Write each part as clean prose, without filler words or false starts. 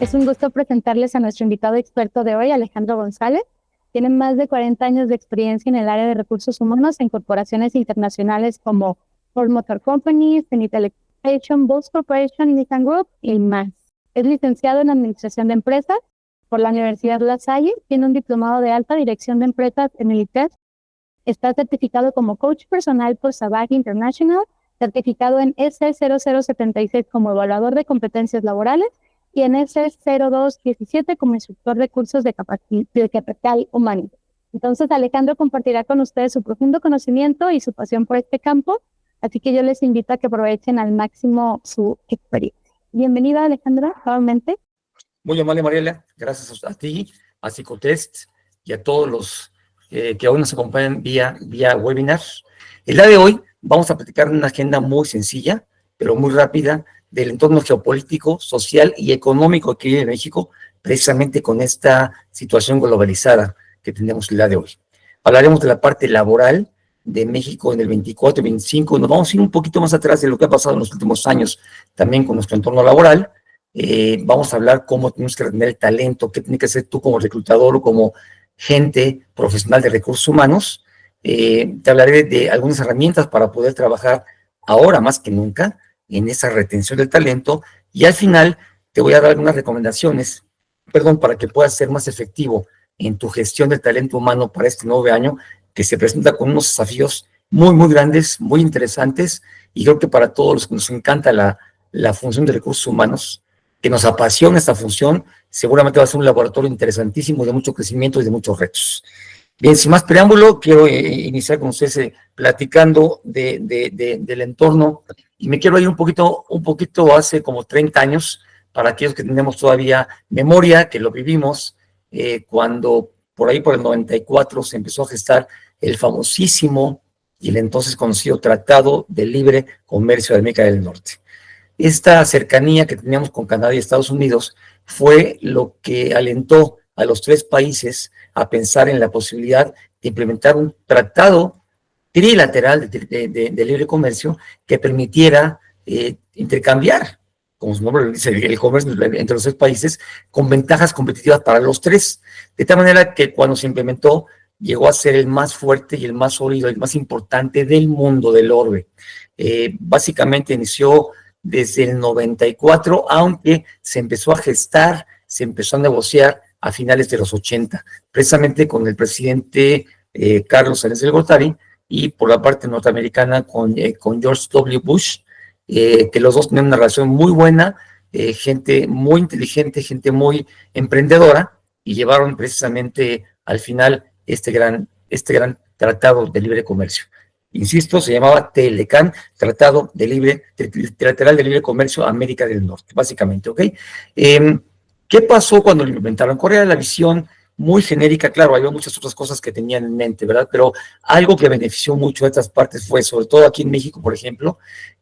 Es un gusto presentarles a nuestro invitado experto de hoy, Alejandro González. Tiene más de 40 años de experiencia en el área de recursos humanos en corporaciones internacionales como Ford Motor Company, Zenith Electric, Bose Corporation, Nissan Group y más. Es licenciado en Administración de Empresas por la Universidad La Salle, tiene un diplomado de alta dirección de empresas en el ITES, está certificado como coach personal por Savage International, certificado en S0076 como evaluador de competencias laborales y en S0217 como instructor de cursos de capital humano. Entonces, Alejandro compartirá con ustedes su profundo conocimiento y su pasión por este campo, así que yo les invito a que aprovechen al máximo su experiencia. Bienvenida, Alejandro, nuevamente. Muy amable, Mariela. Gracias a ti, a Psicotest y a todos los que aún nos acompañan vía webinar. El día de hoy vamos a platicar una agenda muy sencilla, pero muy rápida, del entorno geopolítico, social y económico aquí en México, precisamente con esta situación globalizada que tenemos el día de hoy. Hablaremos de la parte laboral de México en el 24 y 25. Nos vamos a ir un poquito más atrás de lo que ha pasado en los últimos años también con nuestro entorno laboral. Vamos a hablar cómo tenemos que retener el talento, qué tienes que hacer tú como reclutador o como gente profesional de recursos humanos. Te hablaré de algunas herramientas para poder trabajar ahora más que nunca en esa retención del talento, y al final te voy a dar algunas recomendaciones, para que puedas ser más efectivo en tu gestión del talento humano para este nuevo año, que se presenta con unos desafíos muy, muy grandes, muy interesantes, y creo que para todos los que nos encanta la función de recursos humanos, que nos apasiona esta función, seguramente va a ser un laboratorio interesantísimo de mucho crecimiento y de muchos retos. Bien, sin más preámbulo, quiero iniciar con ustedes platicando del entorno, y me quiero ir un poquito hace como 30 años, para aquellos que tenemos todavía memoria, que lo vivimos, cuando por ahí por el 94 se empezó a gestar el famosísimo y el entonces conocido Tratado de Libre Comercio de América del Norte. Esta cercanía que teníamos con Canadá y Estados Unidos fue lo que alentó a los tres países a pensar en la posibilidad de implementar un tratado trilateral de libre comercio que permitiera intercambiar, como su nombre lo dice, el comercio entre los tres países, con ventajas competitivas para los tres. De tal manera que cuando se implementó, llegó a ser el más fuerte y el más sólido, el más importante del mundo, del orbe. Básicamente inició desde el 94, aunque se empezó a gestar, se empezó a negociar a finales de los 80, precisamente con el presidente Carlos Salinas de Gortari, y por la parte norteamericana con George W. Bush, que los dos tenían una relación muy buena, gente muy inteligente, gente muy emprendedora, y llevaron precisamente al final este gran tratado de libre comercio. Insisto, se llamaba TLCAN, Tratado Trilateral de Libre Comercio América del Norte, básicamente, ¿ok? ¿Qué pasó cuando lo implementaron? ¿Cuál era la visión muy genérica? Claro, había muchas otras cosas que tenían en mente, ¿verdad? Pero algo que benefició mucho a estas partes fue, sobre todo aquí en México, por ejemplo,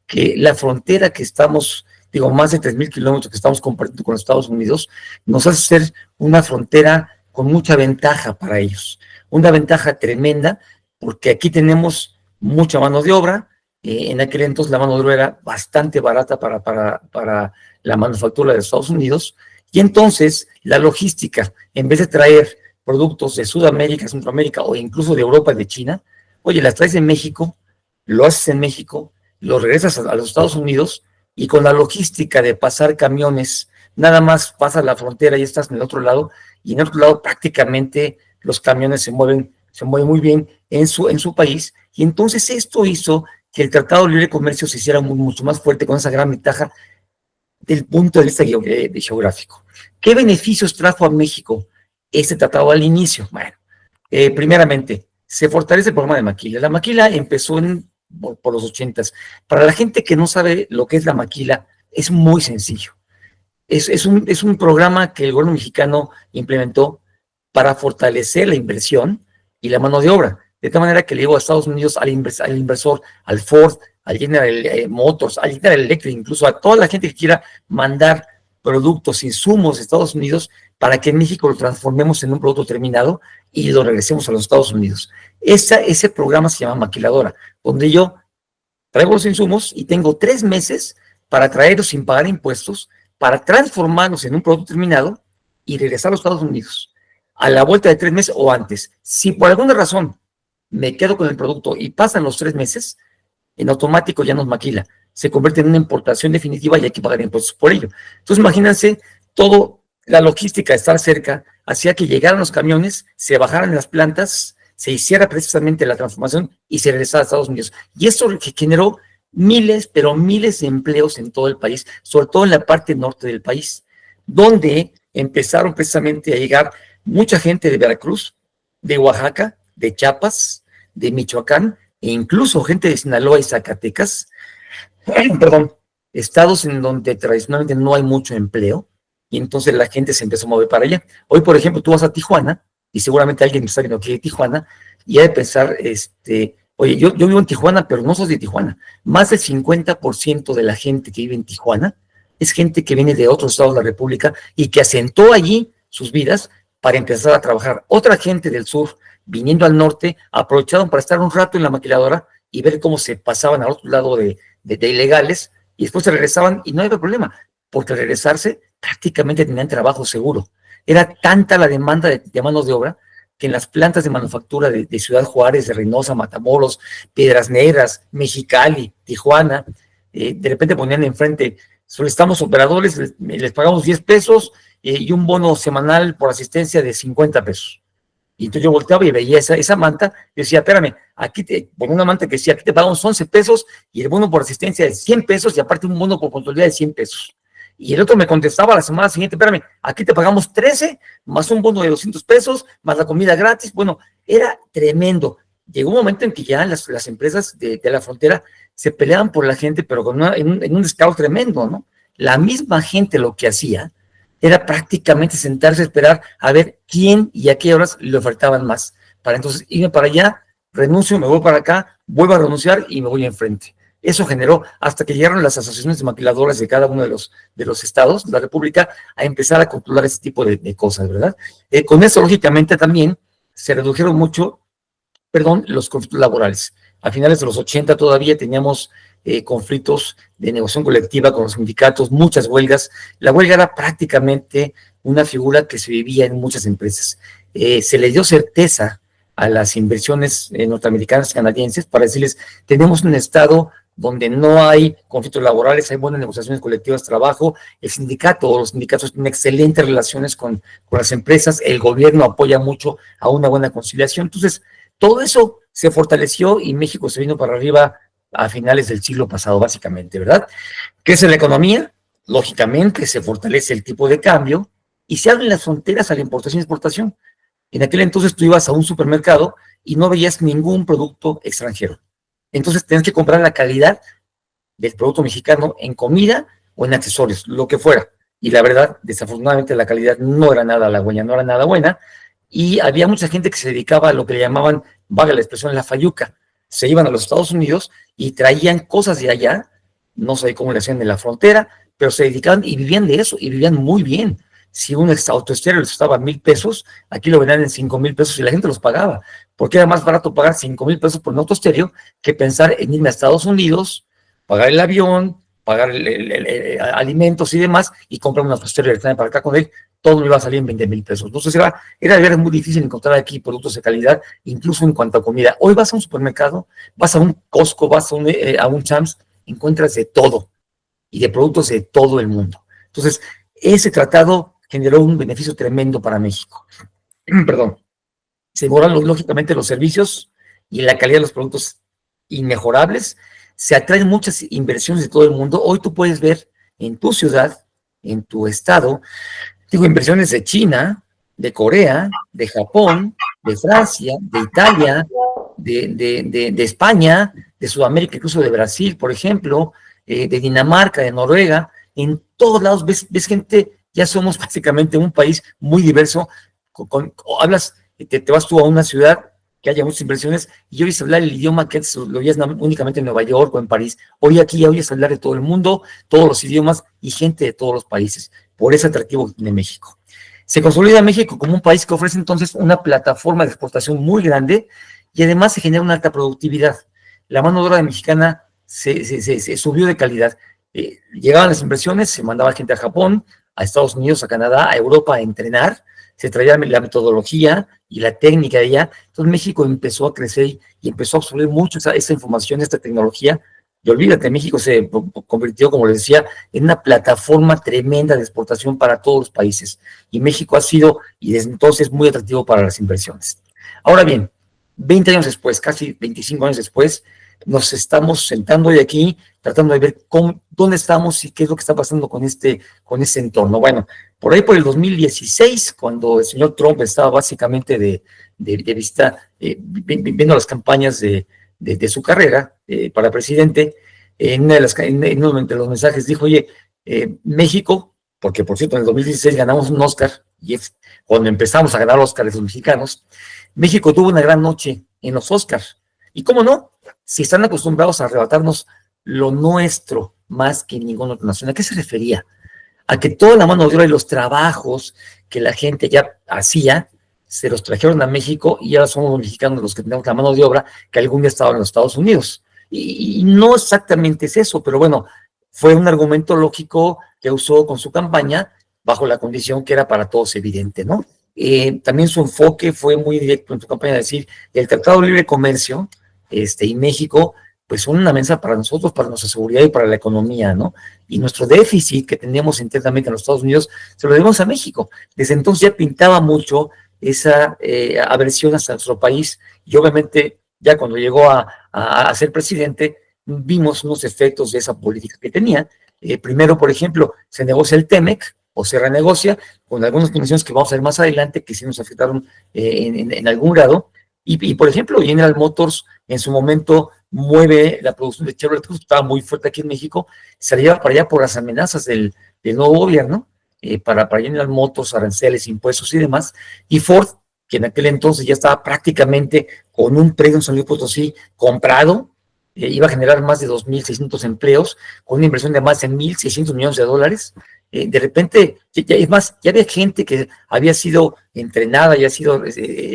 que la frontera que estamos, más de 3,000 kilómetros que estamos compartiendo con los Estados Unidos, nos hace ser una frontera con mucha ventaja para ellos. Una ventaja tremenda, porque aquí tenemos mucha mano de obra. En aquel entonces la mano de obra era bastante barata para la manufactura de Estados Unidos, y entonces la logística, en vez de traer productos de Sudamérica, Centroamérica o incluso de Europa y de China, oye, las traes en México, lo haces en México, lo regresas a los Estados Unidos, y con la logística de pasar camiones, nada más pasas la frontera y estás en el otro lado, y en el otro lado prácticamente los camiones se mueven muy bien en su país, y entonces esto hizo que el Tratado de Libre Comercio se hiciera mucho más fuerte, con esa gran ventaja del punto de vista geográfico. ¿Qué beneficios trajo a México este tratado al inicio? Bueno, primeramente, se fortalece el programa de maquila. La maquila empezó por los 80s. Para la gente que no sabe lo que es la maquila, es muy sencillo. Es un programa que el gobierno mexicano implementó para fortalecer la inversión y la mano de obra, de tal manera que le digo a Estados Unidos, al inversor, al Ford, a General Motors, a General Electric, incluso a toda la gente que quiera mandar productos, insumos de Estados Unidos para que en México lo transformemos en un producto terminado y lo regresemos a los Estados Unidos. Ese programa se llama maquiladora, donde yo traigo los insumos y tengo 3 meses para traerlos sin pagar impuestos, para transformarlos en un producto terminado y regresar a los Estados Unidos. A la vuelta de 3 meses o antes, si por alguna razón me quedo con el producto y pasan los 3 meses, en automático ya nos maquila. Se convierte en una importación definitiva y hay que pagar impuestos por ello. Entonces, imagínense, toda la logística de estar cerca hacía que llegaran los camiones, se bajaran las plantas, se hiciera precisamente la transformación y se regresara a Estados Unidos. Y esto generó miles, pero miles de empleos en todo el país, sobre todo en la parte norte del país, donde empezaron precisamente a llegar mucha gente de Veracruz, de Oaxaca, de Chiapas, de Michoacán, e incluso gente de Sinaloa y Zacatecas, perdón, estados en donde tradicionalmente no hay mucho empleo, y entonces la gente se empezó a mover para allá. Hoy, por ejemplo, tú vas a Tijuana, y seguramente alguien me está viendo aquí de Tijuana, y ha de pensar, oye, yo vivo en Tijuana, pero no soy de Tijuana. Más del 50% de la gente que vive en Tijuana es gente que viene de otros estados de la República y que asentó allí sus vidas para empezar a trabajar. Otra gente del sur, viniendo al norte, aprovecharon para estar un rato en la maquiladora y ver cómo se pasaban al otro lado de ilegales, y después se regresaban y no había problema, porque al regresarse prácticamente tenían trabajo seguro. Era tanta la demanda de mano de obra que en las plantas de manufactura de Ciudad Juárez, de Reynosa, Matamoros, Piedras Negras, Mexicali, Tijuana, de repente ponían enfrente: solicitamos operadores, les pagamos 10 pesos y un bono semanal por asistencia de 50 pesos. Y entonces yo volteaba y veía esa manta, y decía, espérame, aquí ponía una manta que decía, aquí te pagamos 11 pesos y el bono por asistencia de 100 pesos y aparte un bono por contabilidad de 100 pesos. Y el otro me contestaba la semana siguiente, espérame, aquí te pagamos 13 más un bono de 200 pesos, más la comida gratis. Bueno, era tremendo. Llegó un momento en que ya las empresas de la frontera se peleaban por la gente, pero en un descaro tremendo, ¿no? La misma gente lo que hacía era prácticamente sentarse a esperar a ver quién y a qué horas le ofertaban más, para entonces irme para allá, renuncio, me voy para acá, vuelvo a renunciar y me voy enfrente. Eso generó, hasta que llegaron las asociaciones de maquiladoras de cada uno de los estados de la República a empezar a controlar ese tipo de cosas, ¿verdad? Con eso, lógicamente, también se redujeron mucho, los conflictos laborales. A finales de los 80 todavía teníamos conflictos de negociación colectiva con los sindicatos, muchas huelgas. La huelga era prácticamente una figura que se vivía en muchas empresas. Se le dio certeza a las inversiones norteamericanas y canadienses para decirles, tenemos un estado donde no hay conflictos laborales, hay buenas negociaciones colectivas de trabajo, el sindicato o los sindicatos tienen excelentes relaciones con las empresas, el gobierno apoya mucho a una buena conciliación. Entonces, todo eso se fortaleció y México se vino para arriba a finales del siglo pasado, básicamente, ¿verdad? Crece la economía, lógicamente se fortalece el tipo de cambio y se abren las fronteras a la importación y exportación. En aquel entonces tú ibas a un supermercado y no veías ningún producto extranjero. Entonces tenías que comprar la calidad del producto mexicano en comida o en accesorios, lo que fuera. Y la verdad, desafortunadamente, la calidad no era nada halagüeña, no era nada buena. Y había mucha gente que se dedicaba a lo que le llamaban, vaga la expresión, la fayuca. Se iban a los Estados Unidos y traían cosas de allá, no sé cómo le hacían en la frontera, pero se dedicaban y vivían de eso, y vivían muy bien. Si un autoestéreo les costaba 1,000 pesos, aquí lo vendían en 5,000 pesos y la gente los pagaba, porque era más barato pagar 5,000 pesos por un autoestéreo que pensar en irme a Estados Unidos, pagar el avión, pagar alimentos y demás, y comprar un autoestéreo y traer para acá con él. Todo me iba a salir en 20,000 pesos. Entonces era muy difícil encontrar aquí productos de calidad, incluso en cuanto a comida. Hoy vas a un supermercado, vas a un Costco, vas a un Champs, encuentras de todo, y de productos de todo el mundo. Entonces, ese tratado generó un beneficio tremendo para México. Perdón. Se mejoran lógicamente los servicios y la calidad de los productos inmejorables. Se atraen muchas inversiones de todo el mundo. Hoy tú puedes ver en tu ciudad, en tu estado, inversiones de China, de Corea, de Japón, de Francia, de Italia, de España, de Sudamérica, incluso de Brasil, por ejemplo, de Dinamarca, de Noruega. En todos lados ves gente. Ya somos básicamente un país muy diverso. Hablas, te vas tú a una ciudad que haya muchas inversiones, y oyes hablar el idioma que antes lo oías únicamente en Nueva York o en París. Hoy aquí ya oyes hablar de todo el mundo, todos los idiomas y gente de todos los países, por ese atractivo que tiene México. Se consolida México como un país que ofrece entonces una plataforma de exportación muy grande y además se genera una alta productividad. La mano de obra mexicana se subió de calidad. Llegaban las inversiones, se mandaba gente a Japón, a Estados Unidos, a Canadá, a Europa a entrenar, se traía la metodología y la técnica de allá. Entonces México empezó a crecer y empezó a absorber mucho esa información, esta tecnología. Y olvídate, México se convirtió, como les decía, en una plataforma tremenda de exportación para todos los países. Y México ha sido, y desde entonces, muy atractivo para las inversiones. Ahora bien, 20 años después, casi 25 años después, nos estamos sentando hoy aquí tratando de ver dónde estamos y qué es lo que está pasando con este entorno. Bueno, por ahí por el 2016, cuando el señor Trump estaba básicamente de vista, viendo las campañas de su carrera para presidente, en uno de los mensajes dijo, oye, México, porque por cierto en el 2016 ganamos un Oscar, y es cuando empezamos a ganar Oscars los mexicanos, México tuvo una gran noche en los Oscars. ¿Y cómo no? Si están acostumbrados a arrebatarnos lo nuestro más que ninguna otra nación. ¿A qué se refería? A que toda la mano de obra y los trabajos que la gente ya hacía, se los trajeron a México y ahora somos los mexicanos los que tenemos la mano de obra que algún día estaba en los Estados Unidos. Y no exactamente es eso, pero bueno, fue un argumento lógico que usó con su campaña bajo la condición que era para todos evidente, ¿no? También su enfoque fue muy directo en su campaña, de decir, el Tratado de Libre Comercio y México, pues son una amenaza para nosotros, para nuestra seguridad y para la economía, ¿no? Y nuestro déficit que teníamos internamente en los Estados Unidos, se lo debemos a México. Desde entonces ya pintaba mucho esa aversión hacia nuestro país, y obviamente ya cuando llegó a ser presidente, vimos unos efectos de esa política que tenía. Primero, por ejemplo, se negocia el TEMEC, o se renegocia, con algunas condiciones que vamos a ver más adelante, que sí nos afectaron en algún grado. Y, por ejemplo, General Motors en su momento mueve la producción de Chevrolet, que estaba muy fuerte aquí en México, se la lleva para allá por las amenazas del nuevo gobierno, para General Motors, aranceles, impuestos y demás. Y Ford, que en aquel entonces ya estaba prácticamente con un predio en San Luis Potosí comprado, iba a generar más de 2.600 empleos, con una inversión de más de $1.600 millones. De repente, es más, ya había gente que había sido entrenada, ya ha sido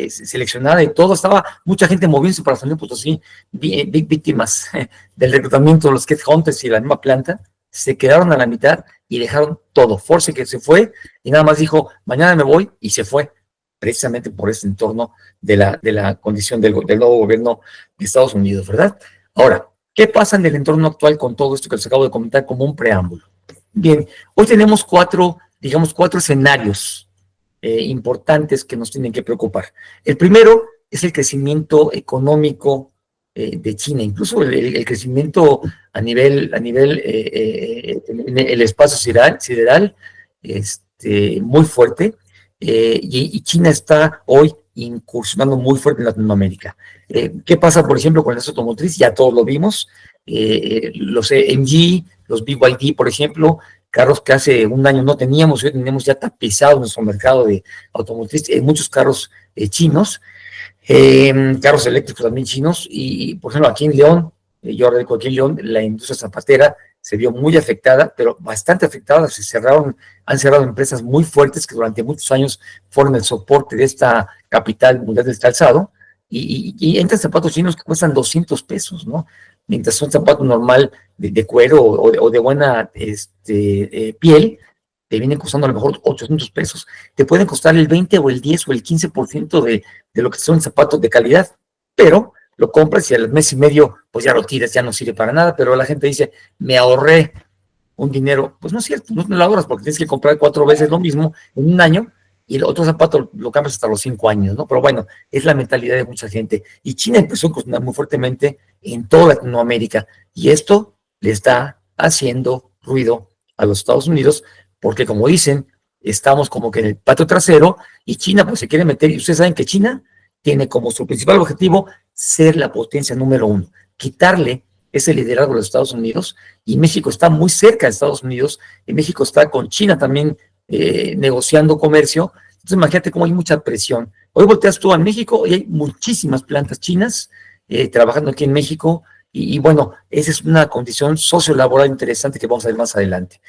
seleccionada y todo, estaba mucha gente moviéndose para San Luis Potosí, víctimas del reclutamiento de los headhunters y la misma planta, se quedaron a la mitad y dejaron todo. Force que se fue y nada más dijo, mañana me voy, y se fue, precisamente por ese entorno de la condición del nuevo gobierno de Estados Unidos, ¿verdad? Ahora, ¿qué pasa en el entorno actual con todo esto que les acabo de comentar como un preámbulo? Bien, hoy tenemos cuatro escenarios importantes que nos tienen que preocupar. El primero es el crecimiento económico de China, incluso el crecimiento a nivel en el espacio sideral muy fuerte, y China está hoy incursionando muy fuerte en Latinoamérica. ¿Qué pasa, por ejemplo, con la automotriz? Ya todos lo vimos, los MG, los BYD, por ejemplo, carros que hace un año no teníamos, hoy tenemos ya tapizado nuestro mercado de automotriz, muchos carros chinos, carros eléctricos también chinos, y por ejemplo aquí en León, yo radico aquí en León, la industria zapatera se vio muy afectada, pero bastante afectada. Han cerrado empresas muy fuertes que durante muchos años fueron el soporte de esta capital mundial del calzado, y entran zapatos chinos que cuestan $200, ¿no? Mientras un zapato normal de cuero o de buena piel, te vienen costando a lo mejor $800. Te pueden costar el 20 o el 10 o el 15% de lo que son zapatos de calidad, pero lo compras y al mes y medio pues ya lo tiras, ya no sirve para nada. Pero la gente dice, me ahorré un dinero. Pues no es cierto, no lo ahorras, porque tienes que comprar 4 veces lo mismo en un año, y el otro zapato lo cambias hasta los 5 años, ¿no? Pero bueno, es la mentalidad de mucha gente. Y China empezó a cocinar muy fuertemente en toda Latinoamérica, y esto le está haciendo ruido a los Estados Unidos, porque como dicen, estamos como que en el patio trasero, y China pues se quiere meter, y ustedes saben que China tiene como su principal objetivo ser la potencia número 1, quitarle ese liderazgo a los Estados Unidos, y México está muy cerca de Estados Unidos, y México está con China también negociando comercio. Entonces imagínate cómo hay mucha presión Hoy volteas tú a México y hay muchísimas plantas chinas trabajando aquí en México y bueno, esa es una condición sociolaboral interesante que vamos a ver más adelante.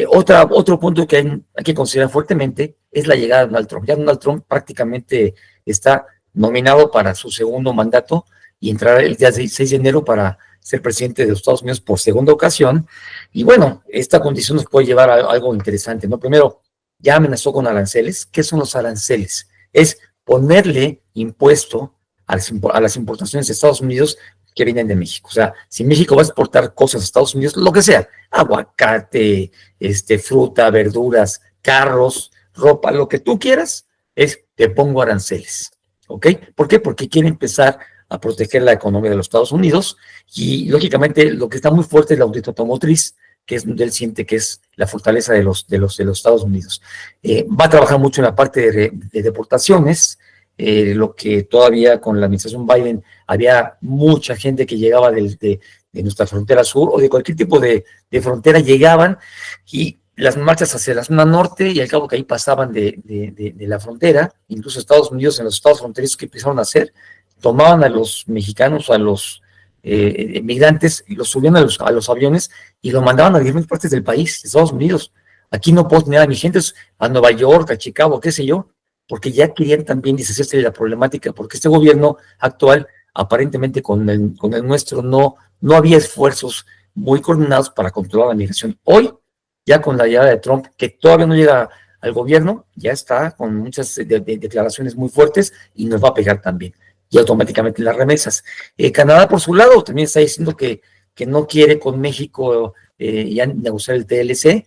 Otro punto que hay que considerar fuertemente es la llegada de Donald Trump. Ya Donald Trump prácticamente está nominado para su segundo mandato y entrará el día 6 de enero para ser presidente de los Estados Unidos por segunda ocasión. Y bueno, esta condición nos puede llevar a algo interesante, ¿no? Primero, ya amenazó con aranceles. ¿Qué son los aranceles? Es ponerle impuesto a las importaciones de Estados Unidos que vienen de México. O sea, si México va a exportar cosas a Estados Unidos, lo que sea, aguacate, fruta, verduras, carros, ropa, lo que tú quieras, te pongo aranceles. ¿Ok? ¿Por qué? Porque quiere empezar a proteger la economía de los Estados Unidos y, lógicamente, lo que está muy fuerte es la industria automotriz, que es donde él siente que es la fortaleza de los Estados Unidos. Va a trabajar mucho en la parte de deportaciones, lo que todavía con la administración Biden había mucha gente que llegaba de nuestra frontera sur o de cualquier tipo de frontera llegaban y las marchas hacia la zona norte y al cabo que ahí pasaban de la frontera, incluso Estados Unidos en los estados fronterizos que empezaron a hacer, tomaban a los mexicanos, a los migrantes y los subían a los aviones y los mandaban a diferentes partes del país, Estados Unidos. Aquí no puedo tener a mis gentes a Nueva York, a Chicago, qué sé yo, porque ya querían también deshacerse de la problemática, porque este gobierno actual, aparentemente con el nuestro, no había esfuerzos muy coordinados para controlar la migración. Hoy, ya con la llegada de Trump, que todavía no llega al gobierno, ya está con muchas declaraciones muy fuertes y nos va a pegar también. Y automáticamente las remesas. Canadá, por su lado, también está diciendo que no quiere con México ya negociar el TLC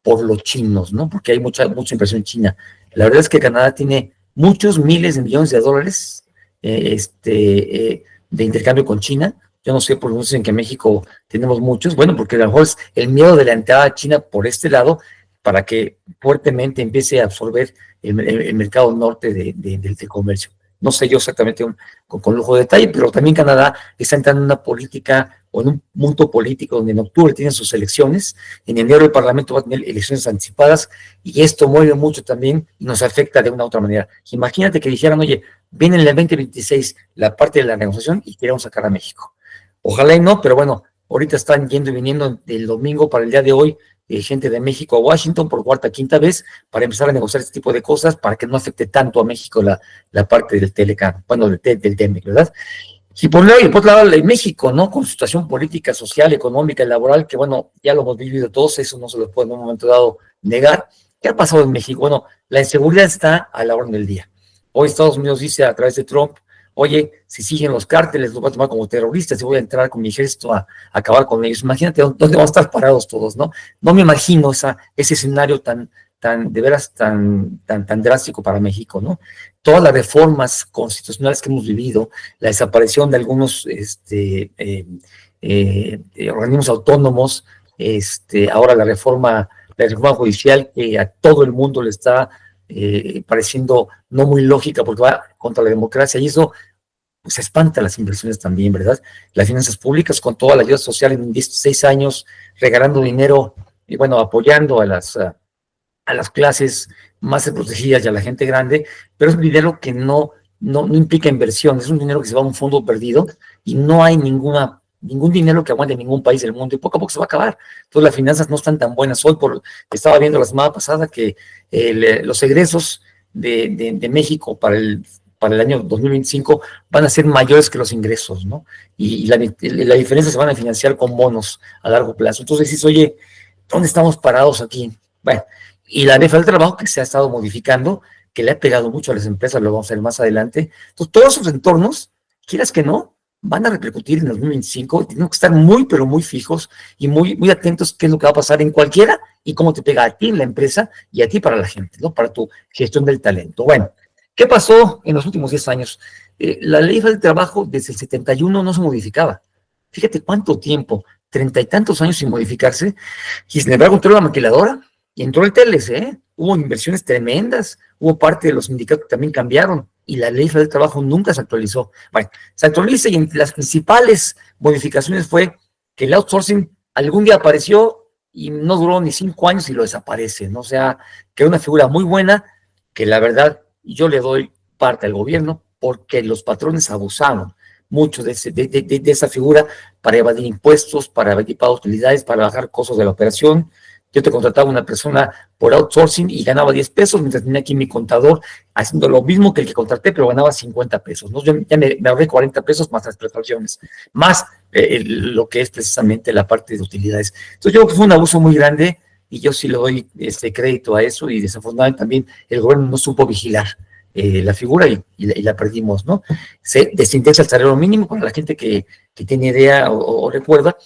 por los chinos, ¿no? Porque hay mucha inversión china. La verdad es que Canadá tiene muchos miles de millones de dólares de intercambio con China. Yo no sé por qué dicen que en México tenemos muchos. Bueno, porque a lo mejor es el miedo de la entrada a China por este lado para que fuertemente empiece a absorber el mercado norte del comercio. No sé yo exactamente con lujo de detalle, pero también Canadá está entrando en una política o en un mundo político donde en octubre tienen sus elecciones, en enero el Parlamento va a tener elecciones anticipadas y esto mueve mucho también y nos afecta de una u otra manera. Imagínate que dijeran, oye, viene en el 2026 la parte de la negociación y queremos sacar a México. Ojalá y no, pero bueno, ahorita están yendo y viniendo del domingo para el día de hoy gente de México a Washington por cuarta, quinta vez para empezar a negociar este tipo de cosas para que no afecte tanto a México la parte del Telecán, bueno, del TEMEC, ¿verdad? Y por otro lado, en México, ¿no? Con su situación política, social, económica y laboral, que bueno, ya lo hemos vivido todos, eso no se lo puede en un momento dado negar. ¿Qué ha pasado en México? Bueno, la inseguridad está a la orden del día. Hoy Estados Unidos dice a través de Trump, oye, si siguen los cárteles, los voy a tomar como terroristas y voy a entrar con mi ejército a acabar con ellos. Imagínate dónde vamos a estar parados todos, ¿no? No me imagino ese escenario de veras tan drástico para México, ¿no? Todas las reformas constitucionales que hemos vivido, la desaparición de algunos organismos autónomos, ahora la reforma judicial que a todo el mundo le está pareciendo no muy lógica porque va contra la democracia y eso pues espanta las inversiones también, ¿verdad? Las finanzas públicas con toda la ayuda social en 16 años, regalando dinero y bueno, apoyando a las clases más desprotegidas y a la gente grande, pero es un dinero que no implica inversión, es un dinero que se va a un fondo perdido y no hay ningún dinero que aguante en ningún país del mundo y poco a poco se va a acabar. Entonces las finanzas no están tan buenas. Hoy estaba viendo la semana pasada que los egresos de México para el año 2025 van a ser mayores que los ingresos, ¿no? Y la diferencia se van a financiar con bonos a largo plazo. Entonces dices, oye, ¿dónde estamos parados aquí? Bueno, y la ley del trabajo que se ha estado modificando, que le ha pegado mucho a las empresas, lo vamos a ver más adelante. Entonces, todos esos entornos, quieras que no, van a repercutir en el 2025, tenemos que estar muy, pero muy fijos y muy, muy atentos qué es lo que va a pasar en cualquiera y cómo te pega a ti en la empresa y a ti para la gente, ¿no? Para tu gestión del talento. Bueno, ¿qué pasó en los últimos 10 años? La ley del trabajo desde el 71 no se modificaba. Fíjate cuánto tiempo, 30 y tantos años sin modificarse, y sin embargo entró la maquiladora y entró el TLC, hubo inversiones tremendas, hubo parte de los sindicatos que también cambiaron, y la ley del trabajo nunca se actualizó. Bueno, se actualiza y entre las principales modificaciones fue que el outsourcing algún día apareció y no duró ni 5 años y lo desaparece, ¿no? O sea, que era una figura muy buena, que la verdad yo le doy parte del gobierno porque los patrones abusaron mucho de esa figura para evadir impuestos, para evadir pagos de utilidades, para bajar costos de la operación. Yo te contrataba una persona por outsourcing y ganaba 10 pesos, mientras tenía aquí mi contador haciendo lo mismo que el que contraté, pero ganaba 50 pesos, ¿no? Yo ya me ahorré 40 pesos más las prestaciones, más lo que es precisamente la parte de utilidades. Entonces yo creo que fue un abuso muy grande y yo sí le doy crédito a eso, y desafortunadamente también el gobierno no supo vigilar la figura y la perdimos, ¿no? Se desindexa el salario mínimo. Para la gente que tiene idea o recuerda,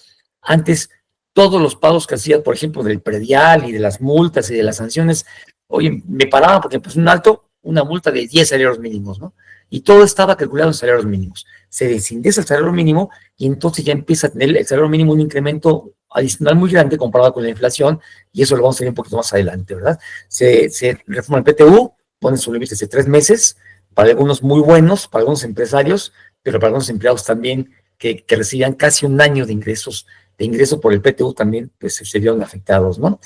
antes todos los pagos que hacía, por ejemplo, del predial y de las multas y de las sanciones, oye, me paraba porque pues una multa de 10 salarios mínimos, ¿no? Y todo estaba calculado en salarios mínimos. Se desindexa el salario mínimo y entonces ya empieza a tener el salario mínimo un incremento adicional muy grande comparado con la inflación, y eso lo vamos a ver un poquito más adelante, ¿verdad? Se reforma el PTU, ponen su límite de 3 meses, para algunos muy buenos, para algunos empresarios, pero para algunos empleados también que recibían casi un año de ingreso por el PTU también, pues se vieron afectados, ¿no?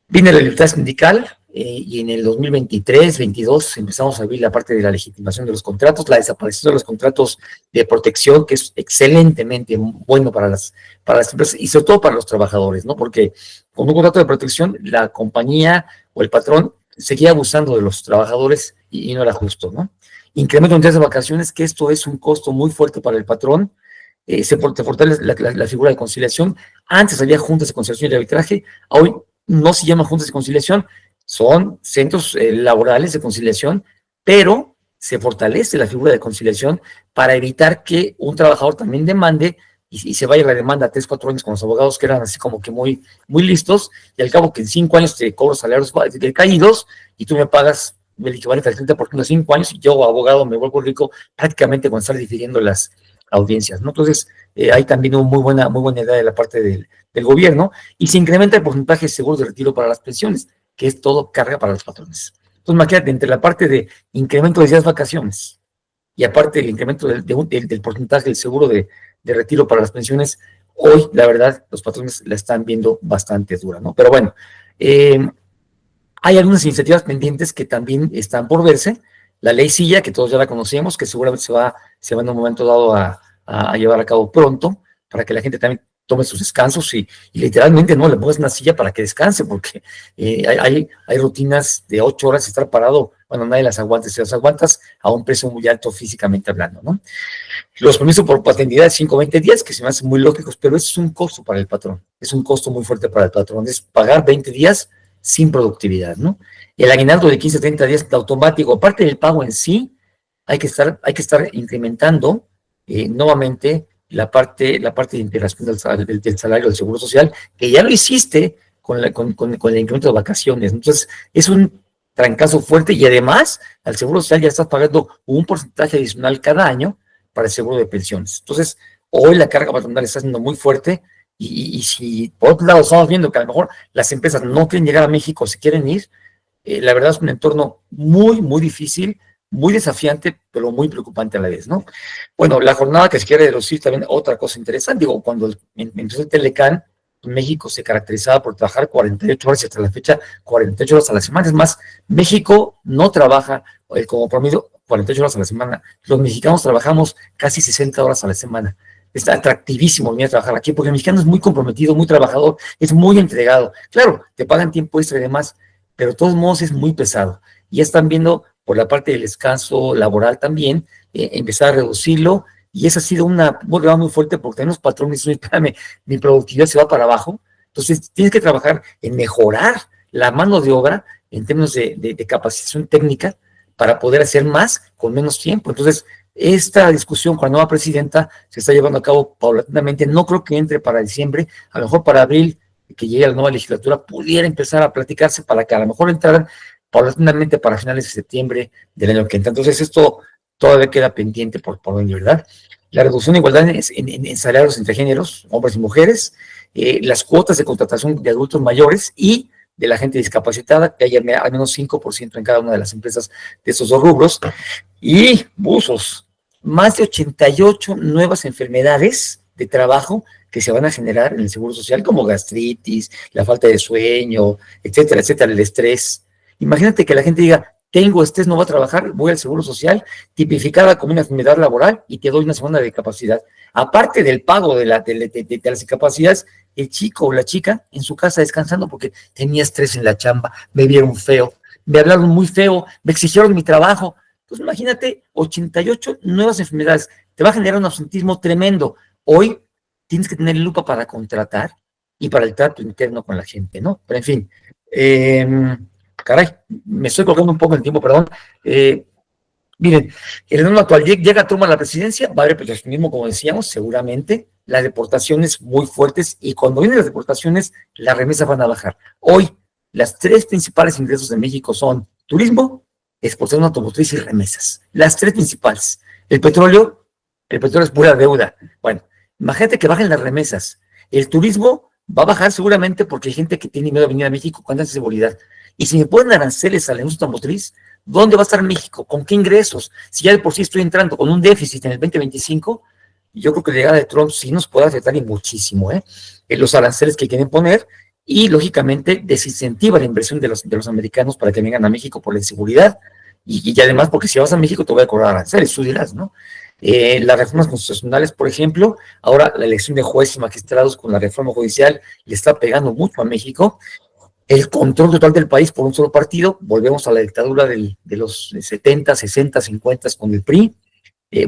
Viene la libertad sindical, y en el 2023-22 empezamos a ver la parte de la legitimación de los contratos, la desaparición de los contratos de protección, que es excelentemente bueno para las empresas y sobre todo para los trabajadores, ¿no? Porque con un contrato de protección, la compañía o el patrón seguía abusando de los trabajadores y no era justo, ¿no? Incremento en días de vacaciones, que esto es un costo muy fuerte para el patrón. Se fortalece la figura de conciliación. Antes había juntas de conciliación y arbitraje, hoy no se llaman juntas de conciliación, son centros laborales de conciliación, pero se fortalece la figura de conciliación para evitar que un trabajador también demande y se vaya la demanda a 3, 4 años con los abogados que eran así como que muy, muy listos, y al cabo que en 5 años te cobro salarios caídos y tú me pagas el equivalente al 30% de 5 años, y yo, abogado, me vuelvo rico prácticamente con estar difiriendo las audiencias, ¿no? Entonces, hay también una muy buena idea de la parte del gobierno, y se incrementa el porcentaje de seguros de retiro para las pensiones, que es todo carga para los patrones. Entonces, imagínate, entre la parte de incremento de días de vacaciones y aparte el incremento del porcentaje del seguro de retiro para las pensiones, hoy, la verdad, los patrones la están viendo bastante dura, ¿no? Pero bueno, hay algunas iniciativas pendientes que también están por verse. La ley Silla, que todos ya la conocemos, que seguramente se va en un momento dado a llevar a cabo pronto, para que la gente también tome sus descansos y literalmente no le pongas una silla para que descanse, porque hay rutinas de 8 horas y estar parado, bueno, nadie las aguanta. Si las aguantas, a un precio muy alto físicamente hablando, ¿no? Los permisos por paternidad de 5 o 20 días, que se me hacen muy lógicos, pero eso es un costo para el patrón, es un costo muy fuerte para el patrón, es pagar 20 días sin productividad, ¿no? El aguinaldo de 15 a 30 días automático, aparte del pago en sí, hay que estar incrementando nuevamente la parte de integración del salario del Seguro Social, que ya lo hiciste con el incremento de vacaciones. Entonces, es un trancazo fuerte, y además al Seguro Social ya estás pagando un porcentaje adicional cada año para el seguro de pensiones. Entonces, hoy la carga patronal está siendo muy fuerte, y si por otro lado estamos viendo que a lo mejor las empresas no quieren llegar a México, se quieren ir, la verdad es un entorno muy, muy difícil, muy desafiante, pero muy preocupante a la vez, ¿no? Bueno, la jornada que se quiere reducir también, otra cosa interesante. Digo, cuando empezó el Telecán, México se caracterizaba por trabajar 48 horas y hasta la fecha 48 horas a la semana. Es más, México no trabaja como promedio 48 horas a la semana. Los mexicanos trabajamos casi 60 horas a la semana. Está atractivísimo venir a trabajar aquí, porque el mexicano es muy comprometido, muy trabajador, es muy entregado. Claro, te pagan tiempo extra y demás, pero de todos modos es muy pesado. Y ya están viendo por la parte del descanso laboral también, empezar a reducirlo, y esa ha sido una regla muy fuerte, porque también los patrones dicen, espérame, mi productividad se va para abajo. Entonces tienes que trabajar en mejorar la mano de obra en términos de capacitación técnica para poder hacer más con menos tiempo. Entonces, esta discusión con la nueva presidenta se está llevando a cabo paulatinamente. No creo que entre para diciembre, a lo mejor para abril, que llegue la nueva legislatura, pudiera empezar a platicarse para que a lo mejor entraran paulatinamente para finales de septiembre del año que entra. Entonces, esto todavía queda pendiente por venir, ¿verdad? La reducción de igualdad en salarios entre géneros, hombres y mujeres, las cuotas de contratación de adultos mayores y de la gente discapacitada, que haya al menos 5% en cada una de las empresas de estos dos rubros, y buzos, más de 88 nuevas enfermedades de trabajo que se van a generar en el Seguro Social, como gastritis, la falta de sueño, etcétera, etcétera, el estrés. Imagínate que la gente diga, tengo estrés, no voy a trabajar, voy al Seguro Social, tipificada como una enfermedad laboral y te doy una semana de capacidad. Aparte del pago de las incapacidades, el chico o la chica en su casa descansando porque tenía estrés en la chamba, me vieron feo, me hablaron muy feo, me exigieron mi trabajo. Pues imagínate, 88 nuevas enfermedades. Te va a generar un absentismo tremendo. Hoy tienes que tener lupa para contratar y para el trato interno con la gente, ¿no? Pero en fin, caray, me estoy colgando un poco el tiempo, perdón. Miren, el mundo actual llega Trump a la presidencia, va a haber proteccionismo, como decíamos, seguramente, las deportaciones muy fuertes, y cuando vienen las deportaciones, las remesas van a bajar. Hoy, las tres principales ingresos de México son turismo, exportación automotriz y remesas. Las tres principales. El petróleo es pura deuda. Bueno, imagínate que bajen las remesas. El turismo va a bajar seguramente porque hay gente que tiene miedo a venir a México con tanta seguridad. Y si me ponen aranceles a la industria automotriz, ¿dónde va a estar México? ¿Con qué ingresos? Si ya de por sí estoy entrando con un déficit en el 2025, yo creo que la llegada de Trump sí nos puede afectar y muchísimo, los aranceles que quieren poner, y lógicamente desincentiva la inversión de los americanos para que vengan a México por la inseguridad, y además porque si vas a México te voy a cobrar aranceles, tú dirás, ¿no? Las reformas constitucionales, por ejemplo, ahora la elección de jueces y magistrados con la reforma judicial le está pegando mucho a México. El control total del país por un solo partido, volvemos a la dictadura de los 70, 60, 50 con el PRI,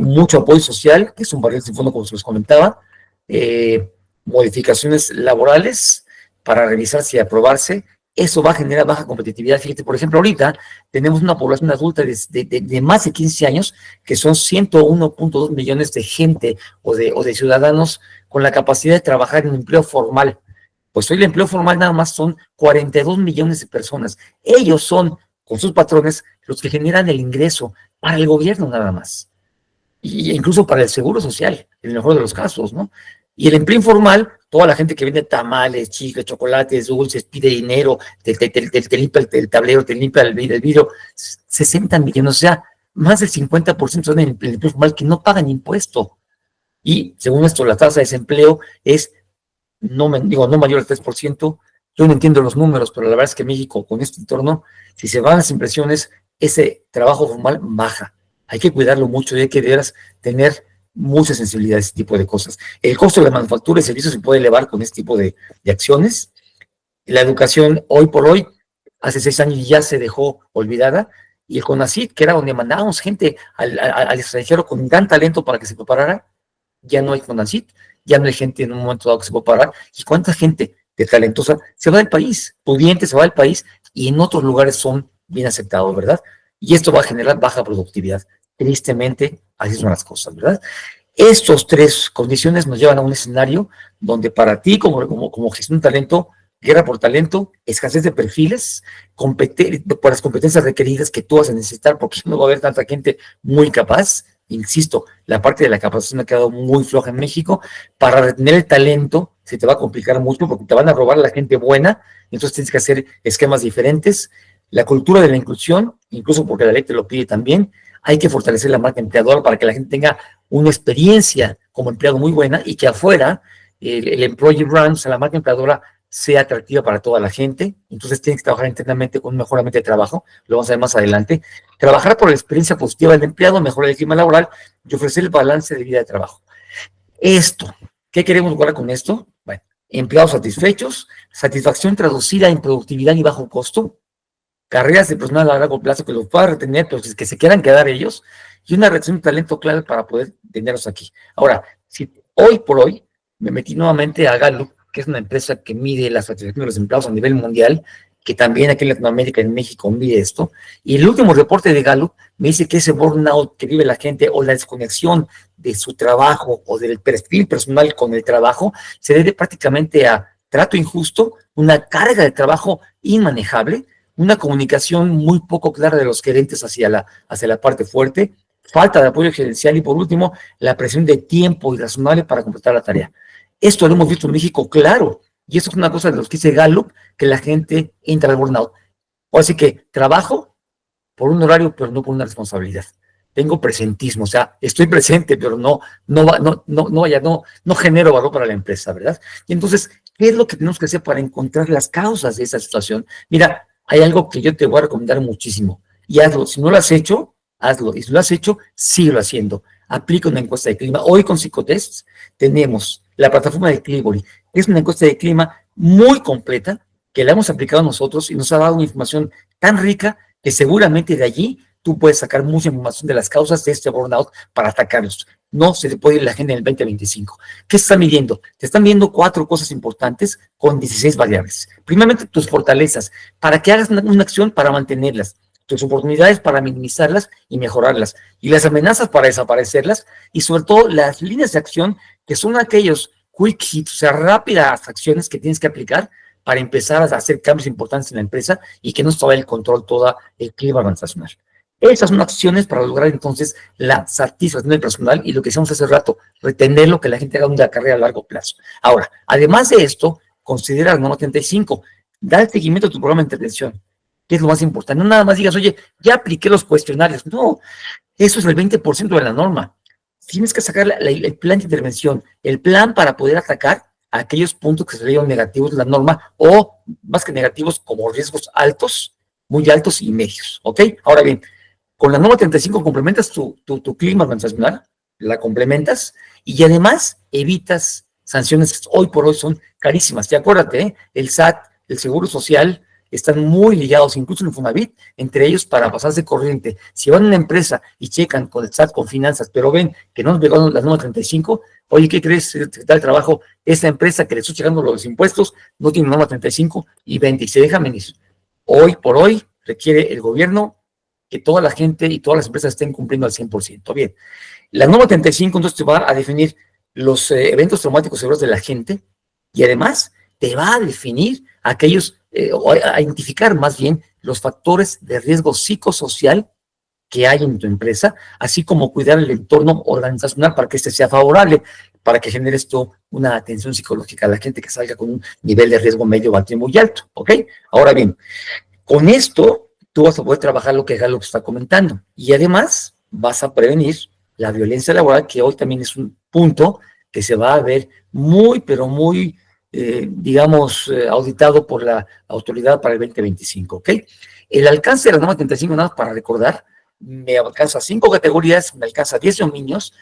mucho apoyo social, que es un barril sin fondo, como se los comentaba, modificaciones laborales para revisar si aprobarse, eso va a generar baja competitividad. Fíjate, por ejemplo, ahorita tenemos una población adulta de más de 15 años, que son 101.2 millones de gente o de ciudadanos con la capacidad de trabajar en empleo formal. Pues hoy el empleo formal nada más son 42 millones de personas. Ellos son, con sus patrones, los que generan el ingreso para el gobierno nada más. Y incluso para el Seguro Social, en el mejor de los casos, ¿no? Y el empleo informal, toda la gente que vende tamales, chicles, chocolates, dulces, pide dinero, te limpia el tablero, te limpia el vidrio, 60 millones, o sea, más del 50% son el empleo formal que no pagan impuesto. Y según esto, la tasa de desempleo es no mayor al 3%. Yo no entiendo los números, pero la verdad es que México, con este entorno, si se van las impresiones, ese trabajo formal baja. Hay que cuidarlo mucho y hay que tener mucha sensibilidad a este tipo de cosas. El costo de la manufactura y servicios se puede elevar con este tipo de acciones. La educación, hoy por hoy, hace 6 años ya se dejó olvidada, y el CONACYT, que era donde mandábamos gente al extranjero con gran talento para que se preparara, ya no hay CONACYT, ya no hay gente en un momento dado que se pueda parar. ¿Y cuánta gente de talentosa se va del país? Pudiente se va del país, y en otros lugares son bien aceptados, ¿verdad? Y esto va a generar baja productividad. Tristemente, así son las cosas, ¿verdad? Estas tres condiciones nos llevan a un escenario donde para ti, como gestión de talento, guerra por talento, escasez de perfiles, por las competencias requeridas que tú vas a necesitar, porque no va a haber tanta gente muy capaz. Insisto, la parte de la capacitación ha quedado muy floja en México. Para retener el talento se te va a complicar mucho porque te van a robar a la gente buena, entonces tienes que hacer esquemas diferentes. La cultura de la inclusión, incluso porque la ley te lo pide también, hay que fortalecer la marca empleadora para que la gente tenga una experiencia como empleado muy buena, y que afuera el employee brand, o sea, la marca empleadora, sea atractiva para toda la gente. Entonces tienes que trabajar internamente con un mejor ambiente de trabajo, lo vamos a ver más adelante. Trabajar por la experiencia positiva del empleado, mejorar el clima laboral y ofrecer el balance de vida de trabajo. Esto, ¿qué queremos lograr con esto? Bueno, empleados satisfechos, satisfacción traducida en productividad y bajo costo, carreras de personal a largo plazo que los pueda retener, pero que se quieran quedar ellos, y una retención de talento clave para poder tenerlos aquí. Ahora, si hoy por hoy me metí nuevamente a Gallup, que es una empresa que mide la satisfacción de los empleados a nivel mundial, que también aquí en Latinoamérica, en México, mide esto, y el último reporte de Gallup me dice que ese burnout que vive la gente, o la desconexión de su trabajo o del perfil personal con el trabajo, se debe prácticamente a trato injusto, una carga de trabajo inmanejable, una comunicación muy poco clara de los gerentes hacia la parte fuerte, falta de apoyo gerencial, y por último, la presión de tiempo irrazonable para completar la tarea. Esto lo hemos visto en México, claro, y esto es una cosa de los que dice Gallup, que la gente entra al burnout. O así que trabajo por un horario, pero no por una responsabilidad. Tengo presentismo, o sea, estoy presente, pero no genero valor para la empresa, ¿verdad? Y entonces, ¿qué es lo que tenemos que hacer para encontrar las causas de esa situación? Mira, hay algo que yo te voy a recomendar muchísimo. y hazlo. Si no lo has hecho, hazlo. Y si lo has hecho, síguelo haciendo. Aplica una encuesta de clima. Hoy con Psicotests tenemos la plataforma de Clivory. Es una encuesta de clima muy completa que la hemos aplicado nosotros y nos ha dado una información tan rica que seguramente de allí tú puedes sacar mucha información de las causas de este burnout para atacarlos. No se te puede ir la agenda en el 2025. ¿Qué se está midiendo? Te están midiendo 4 cosas importantes con 16 variables. Primeramente, tus fortalezas, para que hagas una acción para mantenerlas, tus oportunidades para minimizarlas y mejorarlas, y las amenazas para desaparecerlas, y sobre todo las líneas de acción, que son aquellos quick hits, o sea, rápidas acciones que tienes que aplicar para empezar a hacer cambios importantes en la empresa y que no se tome el control todo el clima organizacional. Esas son acciones para lograr entonces la satisfacción del personal y lo que decíamos hace rato, retenerlo, que la gente haga una carrera a largo plazo. Ahora, además de esto, considera la norma 35, da el seguimiento a tu programa de intervención, que es lo más importante. No nada más digas, oye, ya apliqué los cuestionarios. No, eso es el 20% de la norma. Tienes que sacar el plan de intervención, el plan para poder atacar a aquellos puntos que se leyeron negativos de la norma o más que negativos como riesgos altos, muy altos y medios. ¿Ok? Ahora bien, con la norma 35 complementas tu clima organizacional, la complementas y además evitas sanciones que hoy por hoy son carísimas. Y acuérdate, el SAT, el Seguro Social, están muy ligados, incluso en Infonavit, entre ellos para pasarse corriente. Si van a una empresa y checan con el SAT, con finanzas, pero ven que no nos llegó la norma 35, oye, ¿qué crees? Secretario de Trabajo, esa empresa que le está llegando los impuestos no tiene norma 35 y vende y se deja venir. Hoy por hoy requiere el gobierno que toda la gente y todas las empresas estén cumpliendo al 100%. Bien, la norma 35 entonces te va a definir los eventos traumáticos severos de la gente y además te va a definir aquellos, o a identificar más bien los factores de riesgo psicosocial que hay en tu empresa, así como cuidar el entorno organizacional para que este sea favorable, para que genere esto una atención psicológica a la gente que salga con un nivel de riesgo medio, alto y muy alto, ¿ok? Ahora bien, con esto tú vas a poder trabajar lo que Gallup está comentando y además vas a prevenir la violencia laboral, que hoy también es un punto que se va a ver muy, pero muy, auditado por la autoridad para el 2025, ¿ok? El alcance de la norma 35, nada más para recordar, me alcanza 5 categorías, me alcanza 10 dominios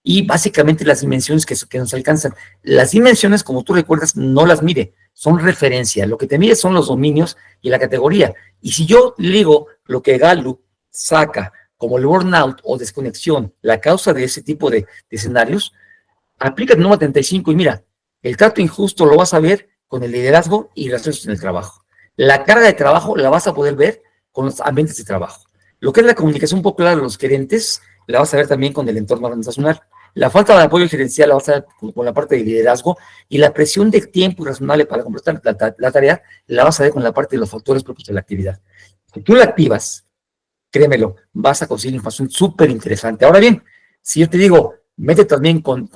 y básicamente las dimensiones que nos alcanzan. Las dimensiones, como tú recuerdas, no las mide, son referencia. Lo que te mide son los dominios y la categoría. Y si yo digo lo que Gallup saca como el burnout o desconexión, la causa de ese tipo de escenarios, aplica el número 35 y mira, el trato injusto lo vas a ver con el liderazgo y relaciones en el trabajo. La carga de trabajo la vas a poder ver con los ambientes de trabajo. Lo que es la comunicación popular de los gerentes, la vas a ver también con el entorno organizacional. La falta de apoyo gerencial la vas a ver con la parte de liderazgo y la presión de tiempo razonable para completar la tarea la vas a ver con la parte de los factores propios de la actividad. Si tú la activas, créemelo, vas a conseguir información súper interesante. Ahora bien, si yo te digo, mete también con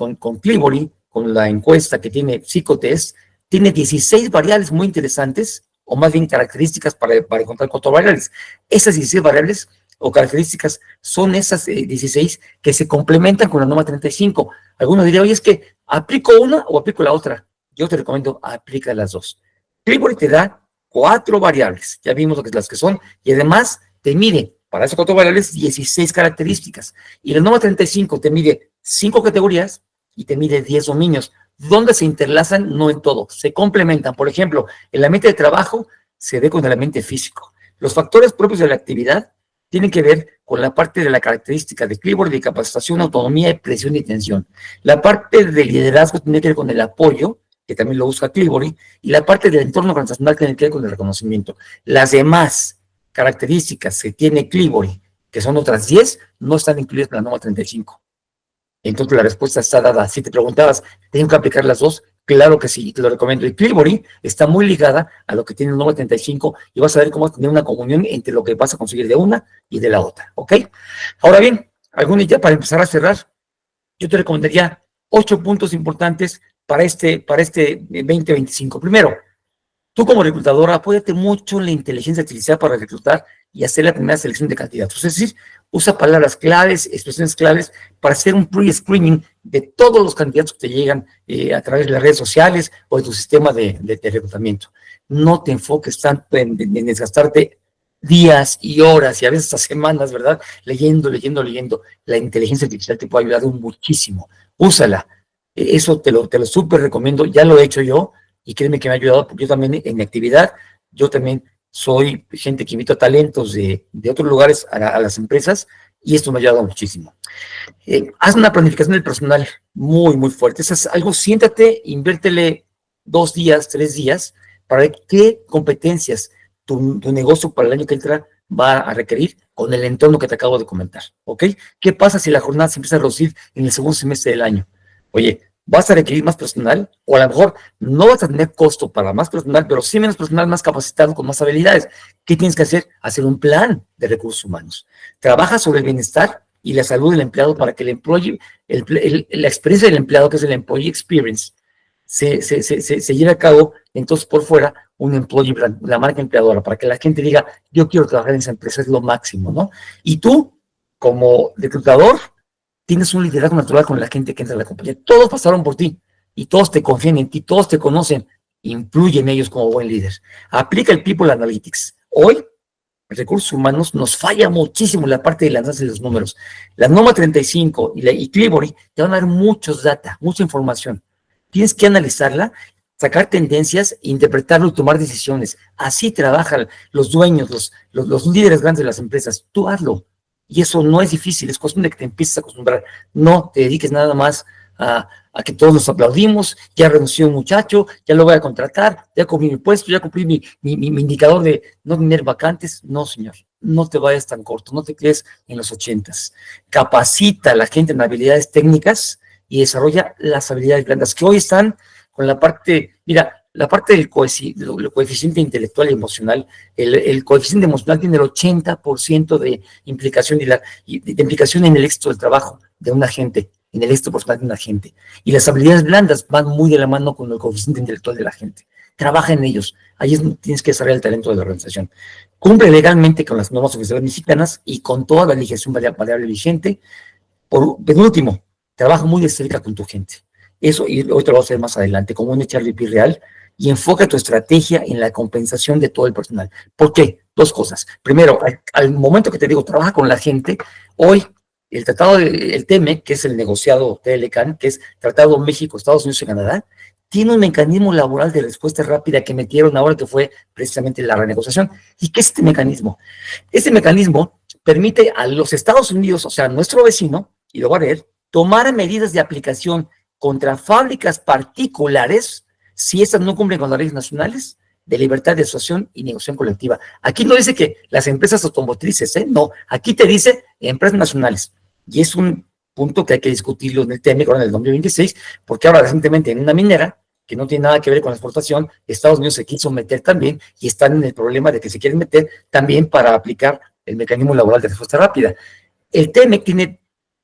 Clivory, con la encuesta que tiene Psicotest, tiene 16 variables muy interesantes, o más bien características para encontrar 4 variables. Esas 16 variables o características son esas 16 que se complementan con la norma 35. Algunos dirían, oye, es que aplico una o aplico la otra. Yo te recomiendo, aplica las dos. Clivory te da 4 variables, ya vimos las que son, y además te mide para esas 4 variables 16 características. Y la norma 35 te mide 5 categorías y te mide 10 dominios, donde se interlazan, no en todo, se complementan. Por ejemplo, el ambiente de trabajo se ve con el ambiente físico. Los factores propios de la actividad tienen que ver con la parte de la característica de Clivory, de capacitación, autonomía, presión y tensión. La parte de liderazgo tiene que ver con el apoyo, que también lo busca Clivory, y la parte del entorno organizacional tiene que ver con el reconocimiento. Las demás características que tiene Clivory, que son otras 10, no están incluidas en la norma 35. Entonces la respuesta está dada. Si te preguntabas, ¿tengo que aplicar las dos? Claro que sí, te lo recomiendo. Y Clivory está muy ligada a lo que tiene el número 35 y vas a ver cómo vas a tener una comunión entre lo que vas a conseguir de una y de la otra, ¿ok? Ahora bien, alguna idea para empezar a cerrar. Yo te recomendaría 8 puntos importantes para este 2025. Primero, tú como reclutadora, apóyate mucho en la inteligencia artificial para reclutar y hacer la primera selección de candidatos. Es decir, usa palabras claves, expresiones claves para hacer un pre-screening de todos los candidatos que te llegan a través de las redes sociales o de tu sistema de reclutamiento. No te enfoques tanto en desgastarte días y horas y a veces hasta semanas, ¿verdad? Leyendo. La inteligencia artificial te puede ayudar muchísimo. Úsala. Eso te lo súper recomiendo. Ya lo he hecho yo y créeme que me ha ayudado porque yo también en mi actividad, yo también soy gente que invito a talentos de otros lugares a las empresas y esto me ha ayudado muchísimo. Haz una planificación del personal muy fuerte. Eso es algo, siéntate, inviértele 2 días, 3 días para ver qué competencias tu negocio para el año que entra va a requerir con el entorno que te acabo de comentar, ¿ok? ¿Qué pasa si la jornada se empieza a reducir en el segundo semestre del año? Oye, ¿vas a requerir más personal? O a lo mejor no vas a tener costo para más personal, pero sí menos personal más capacitado con más habilidades. ¿Qué tienes que hacer? Hacer un plan de recursos humanos. Trabaja sobre el bienestar y la salud del empleado para que la experiencia del empleado, que es el employee experience, se lleve a cabo, entonces por fuera, un employee brand, la marca empleadora, para que la gente diga, yo quiero trabajar en esa empresa, es lo máximo, ¿no? Y tú, como reclutador, tienes un liderazgo natural con la gente que entra a la compañía. Todos pasaron por ti y todos te confían en ti, todos te conocen, influye en ellos como buen líder. Aplica el People Analytics. Hoy, recursos humanos nos falla muchísimo la parte de lanzarse de los números. La NOMA 35 y Clivory te van a dar muchos data, mucha información. Tienes que analizarla, sacar tendencias, interpretarlo y tomar decisiones. Así trabajan los dueños, los líderes grandes de las empresas. Tú hazlo. Y eso no es difícil, es cuestión de que te empieces a acostumbrar. No te dediques nada más a que todos nos aplaudimos, ya renunció un muchacho, ya lo voy a contratar, ya cumplí mi puesto, ya cumplí mi indicador de no tener vacantes. No, señor, no te vayas tan corto, no te quedes en los 80s. Capacita a la gente en habilidades técnicas y desarrolla las habilidades blandas que hoy están con la parte, mira, la parte del coeficiente intelectual y emocional. El coeficiente emocional tiene el 80% de implicación de implicación en el éxito del trabajo de un agente, en el éxito personal de un agente. Y las habilidades blandas van muy de la mano con el coeficiente intelectual de la gente. Trabaja en ellos. Ahí es donde tienes que desarrollar el talento de la organización. Cumple legalmente con las normas oficiales mexicanas y con toda la legislación variable vigente. Por último, trabaja muy de cerca con tu gente. Eso, y hoy te lo voy a hacer más adelante, como un HRVP real, y enfoca tu estrategia en la compensación de todo el personal. ¿Por qué? 2 cosas. Primero, al momento que te digo, trabaja con la gente. Hoy, el TEMEC, que es el negociado TLCAN, que es Tratado México, Estados Unidos y Canadá, tiene un mecanismo laboral de respuesta rápida que metieron ahora, que fue precisamente la renegociación. ¿Y qué es este mecanismo? Este mecanismo permite a los Estados Unidos, o sea, nuestro vecino, y lo va a leer, tomar medidas de aplicación contra fábricas particulares si estas no cumplen con las leyes nacionales de libertad de asociación y negociación colectiva. Aquí no dice que las empresas automotrices, no, aquí te dice empresas nacionales. Y es un punto que hay que discutirlo en el TEMEC ahora en el 2026, porque ahora recientemente en una minera, que no tiene nada que ver con la exportación, Estados Unidos se quiso meter también y están en el problema de que se quieren meter también para aplicar el mecanismo laboral de respuesta rápida. El TEMEC tiene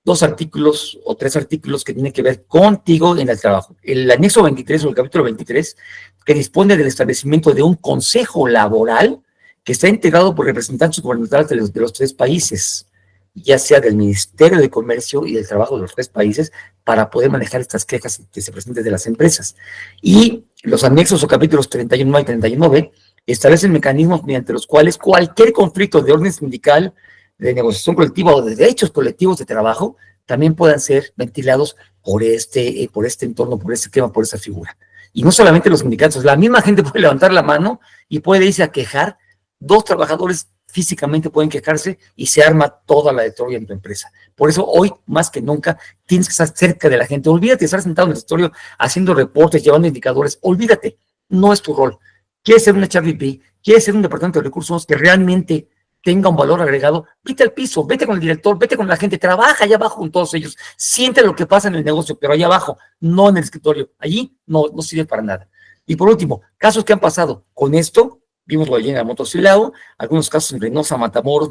2 artículos o 3 artículos que tienen que ver contigo en el trabajo. El anexo 23 o el capítulo 23, que dispone del establecimiento de un consejo laboral que está integrado por representantes gubernamentales de los 3 países, ya sea del Ministerio de Comercio y del Trabajo de los 3 países, para poder manejar estas quejas que se presenten de las empresas. Y los anexos o capítulos 31A y 31B establecen mecanismos mediante los cuales cualquier conflicto de orden sindical, de negociación colectiva o de derechos colectivos de trabajo también puedan ser ventilados por este entorno, por este esquema, por esa figura. Y no solamente los sindicatos, la misma gente puede levantar la mano y puede irse a quejar. 2 trabajadores físicamente pueden quejarse y se arma toda la de Troya en tu empresa. Por eso hoy, más que nunca, tienes que estar cerca de la gente. Olvídate de estar sentado en el escritorio haciendo reportes, llevando indicadores. Olvídate, no es tu rol. ¿Quieres ser un HRVP? ¿Quieres ser un departamento de recursos humanos que realmente tenga un valor agregado? Vete al piso, vete con el director, vete con la gente, trabaja allá abajo con todos ellos, siente lo que pasa en el negocio, pero allá abajo, no en el escritorio. Allí no sirve para nada. Y por último, casos que han pasado con esto, vimos lo de General Motors Silao, algunos casos en Reynosa, Matamoros,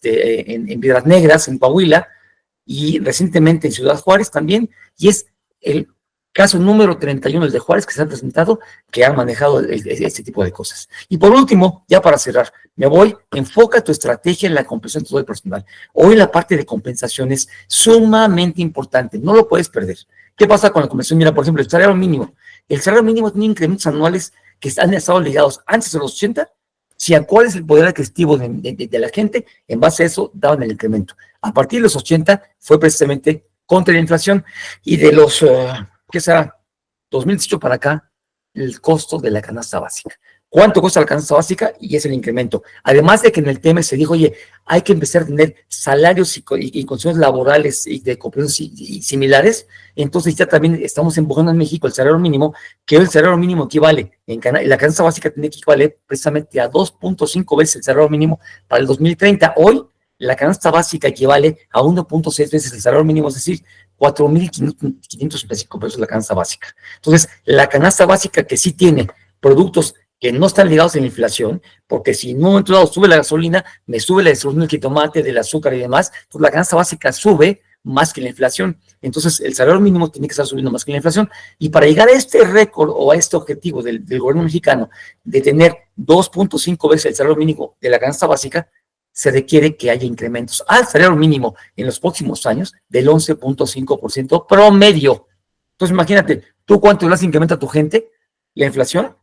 en Piedras Negras, en Coahuila, y recientemente en Ciudad Juárez también, y es el caso número 31, el de Juárez, que se han presentado, que han manejado este tipo de cosas. Y por último, ya para cerrar, enfoca tu estrategia en la compensación de todo el personal. Hoy la parte de compensación es sumamente importante, no lo puedes perder. ¿Qué pasa con la compensación? Mira, por ejemplo, el salario mínimo. El salario mínimo tiene incrementos anuales que han estado ligados antes de los 80, decían cuál es el poder adquisitivo de la gente, en base a eso daban el incremento. A partir de los 80 fue precisamente contra la inflación, y de los, ¿qué será? 2018 para acá, el costo de la canasta básica. ¿Cuánto cuesta la canasta básica? Y es el incremento. Además de que en el tema se dijo, oye, hay que empezar a tener salarios y condiciones laborales y de compensaciones similares. Entonces ya también estamos empujando en México el salario mínimo, que el salario mínimo equivale, la canasta básica tiene que equivaler precisamente a 2.5 veces el salario mínimo para el 2030. Hoy la canasta básica equivale a 1.6 veces el salario mínimo, es decir, 4.505 pesos la canasta básica. Entonces, la canasta básica que sí tiene productos que no están ligados a la inflación, porque si en un momento dado sube la gasolina, me sube la distribución del jitomate, del azúcar y demás, pues la canasta básica sube más que la inflación. Entonces, el salario mínimo tiene que estar subiendo más que la inflación. Y para llegar a este récord o a este objetivo del gobierno mexicano de tener 2.5 veces el salario mínimo de la canasta básica, se requiere que haya incrementos al salario mínimo en los próximos años del 11.5% promedio. Entonces, imagínate, ¿tú cuánto le has incrementado a tu gente? La inflación.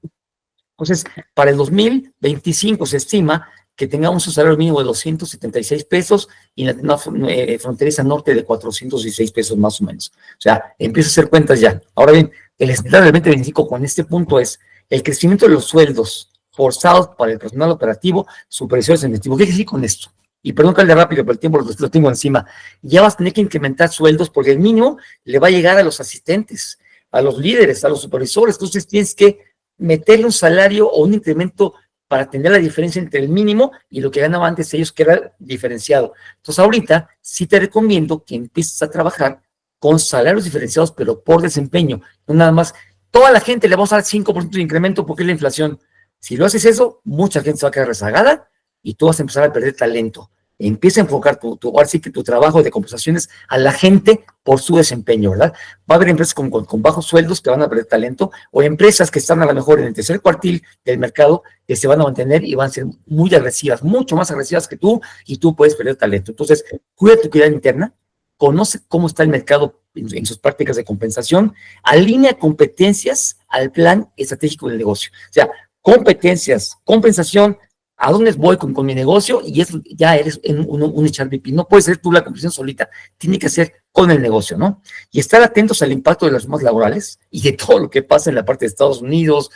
Entonces, para el 2025 se estima que tengamos un salario mínimo de 276 pesos y en la fronteriza norte de 416 pesos más o menos. O sea, empieza a hacer cuentas ya. Ahora bien, el escenario del 2025 con este punto es el crecimiento de los sueldos forzados para el personal operativo, supervisores administrativos. ¿Qué quiere decir con esto? Y perdón que hable rápido, pero el tiempo lo tengo encima. Ya vas a tener que incrementar sueldos porque el mínimo le va a llegar a los asistentes, a los líderes, a los supervisores. Entonces tienes que meterle un salario o un incremento para tener la diferencia entre el mínimo y lo que ganaban antes ellos, que era diferenciado. Entonces ahorita sí te recomiendo que empieces a trabajar con salarios diferenciados, pero por desempeño. No nada más, toda la gente le vamos a dar 5% de incremento porque es la inflación. Si lo haces eso, mucha gente se va a quedar rezagada y tú vas a empezar a perder talento. Empieza a enfocar ahora sí que tu trabajo de compensaciones a la gente por su desempeño, ¿verdad? Va a haber empresas con bajos sueldos que van a perder talento, o empresas que están a lo mejor en el tercer cuartil del mercado que se van a mantener y van a ser muy agresivas, mucho más agresivas que tú, y tú puedes perder talento. Entonces, cuida tu calidad interna, conoce cómo está el mercado en sus prácticas de compensación, alinea competencias al plan estratégico del negocio. O sea, competencias, compensación, ¿a dónde voy con mi negocio? Y eso ya eres un HRBP. No puede ser tú la compensación solita, tiene que ser con el negocio, ¿no? Y estar atentos al impacto de las reformas laborales y de todo lo que pasa en la parte de Estados Unidos,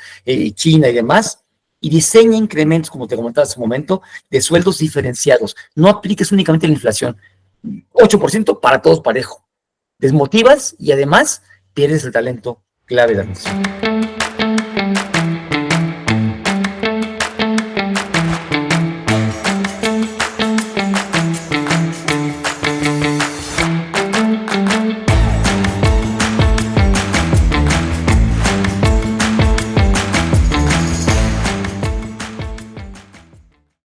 China y demás, y diseña incrementos, como te comentaba hace un momento, de sueldos diferenciados. No apliques únicamente la inflación. 8% para todos parejo. Desmotivas y además pierdes el talento clave de la nación.